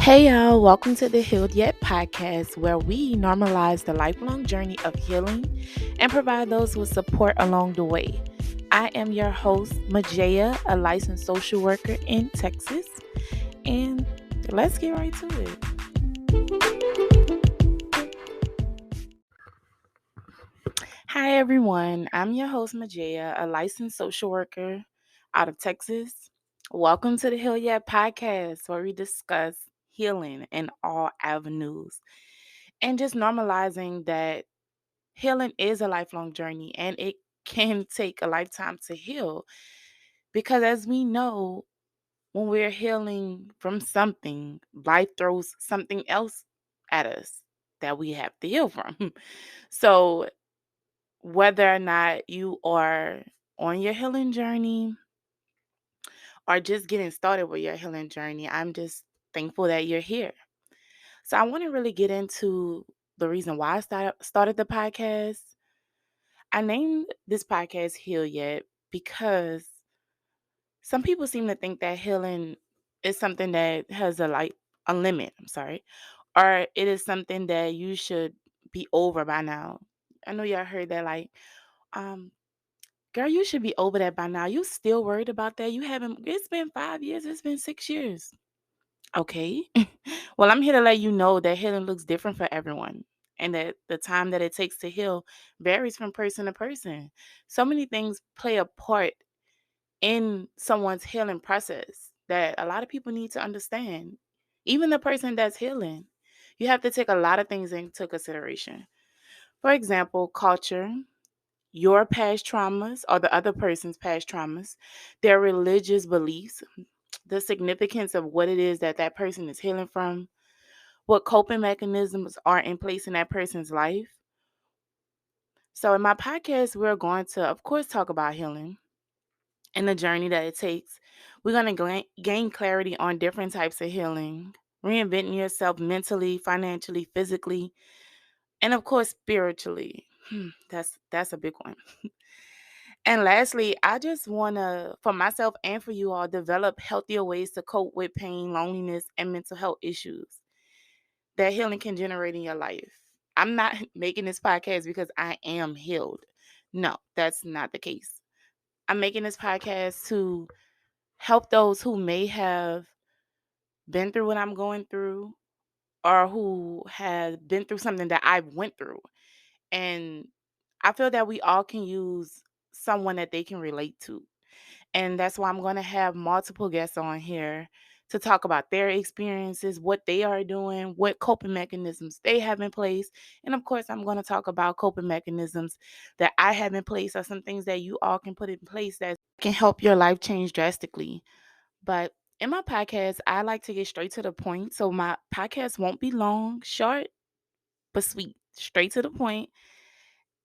Hey y'all, welcome to the Healed Yet podcast, where we normalize the lifelong journey of healing and provide those with support along the way. I am your host, Majaya, a licensed social worker in Texas, and let's get right to it. Hi everyone, I'm your host, Majaya, a licensed social worker out of Texas. Welcome to the Healed Yet podcast, where we discuss healing in all avenues and just normalizing that healing is a lifelong journey and it can take a lifetime to heal. Because as we know, when we're healing from something, life throws something else at us that we have to heal from. So, whether or not you are on your healing journey or just getting started with your healing journey, I'm just thankful that you're here. So, I want to really get into the reason why I started the podcast. I named this podcast Heal Yet because some people seem to think that healing is something that has a limit, or it is something that you should be over by now. I know y'all heard that um, girl, you should be over that by now. You still worried about that? You haven't It's been 5 years, it's been 6 years. Okay. Well, I'm here to let you know that healing looks different for everyone and that the time that it takes to heal varies from person to person. So many things play a part in someone's healing process that a lot of people need to understand. Even the person that's healing, you have to take a lot of things into consideration. For example, culture, your past traumas or the other person's past traumas, their religious beliefs, the significance of what it is that that person is healing from, what coping mechanisms are in place in that person's life. So, in my podcast, we're going to, of course, talk about healing and the journey that it takes. We're going to gain clarity on different types of healing, reinventing yourself mentally, financially, physically, and of course, spiritually. That's a big one. And lastly, I just want to, for myself and for you all, develop healthier ways to cope with pain, loneliness, and mental health issues that healing can generate in your life. I'm not making this podcast because I am healed. No, that's not the case. I'm making this podcast to help those who may have been through what I'm going through or who have been through something that I went through. And I feel that we all can use someone that they can relate to. And that's why I'm going to have multiple guests on here to talk about their experiences, what they are doing, what coping mechanisms they have in place. And of course, I'm going to talk about coping mechanisms that I have in place or some things that you all can put in place that can help your life change drastically. But in my podcast, I like to get straight to the point. So my podcast won't be long, short, but sweet, straight to the point.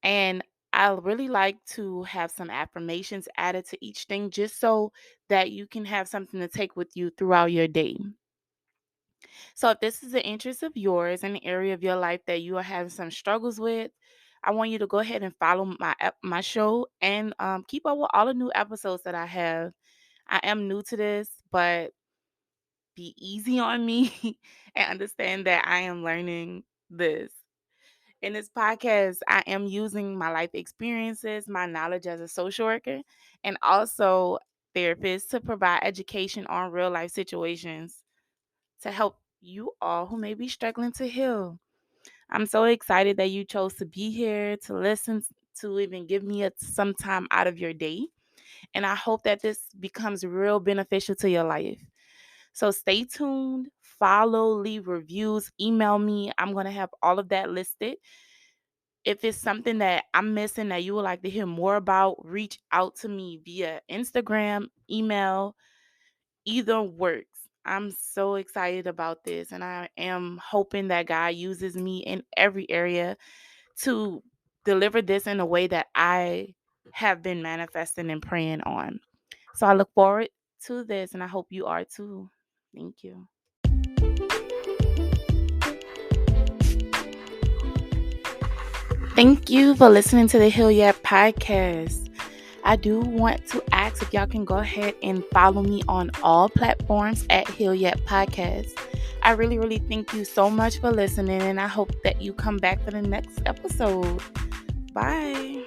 And I really like to have some affirmations added to each thing just so that you can have something to take with you throughout your day. So if this is an interest of yours, an area of your life that you are having some struggles with, I want you to go ahead and follow my show and keep up with all the new episodes that I have. I am new to this, but be easy on me and understand that I am learning this. In this podcast, I am using my life experiences, my knowledge as a social worker, and also therapist to provide education on real life situations to help you all who may be struggling to heal. I'm so excited that you chose to be here to listen, to even give me some time out of your day. And I hope that this becomes real beneficial to your life. So stay tuned, follow, leave reviews, email me. I'm going to have all of that listed. If it's something that I'm missing that you would like to hear more about, reach out to me via Instagram, email, either works. I'm so excited about this, and I am hoping that God uses me in every area to deliver this in a way that I have been manifesting and praying on. So I look forward to this, and I hope you are too. Thank you. Thank you for listening to the Heal Yet podcast. I do want to ask if y'all can go ahead and follow me on all platforms at Heal Yet Podcast. I really, really thank you so much for listening, and I hope that you come back for the next episode. Bye.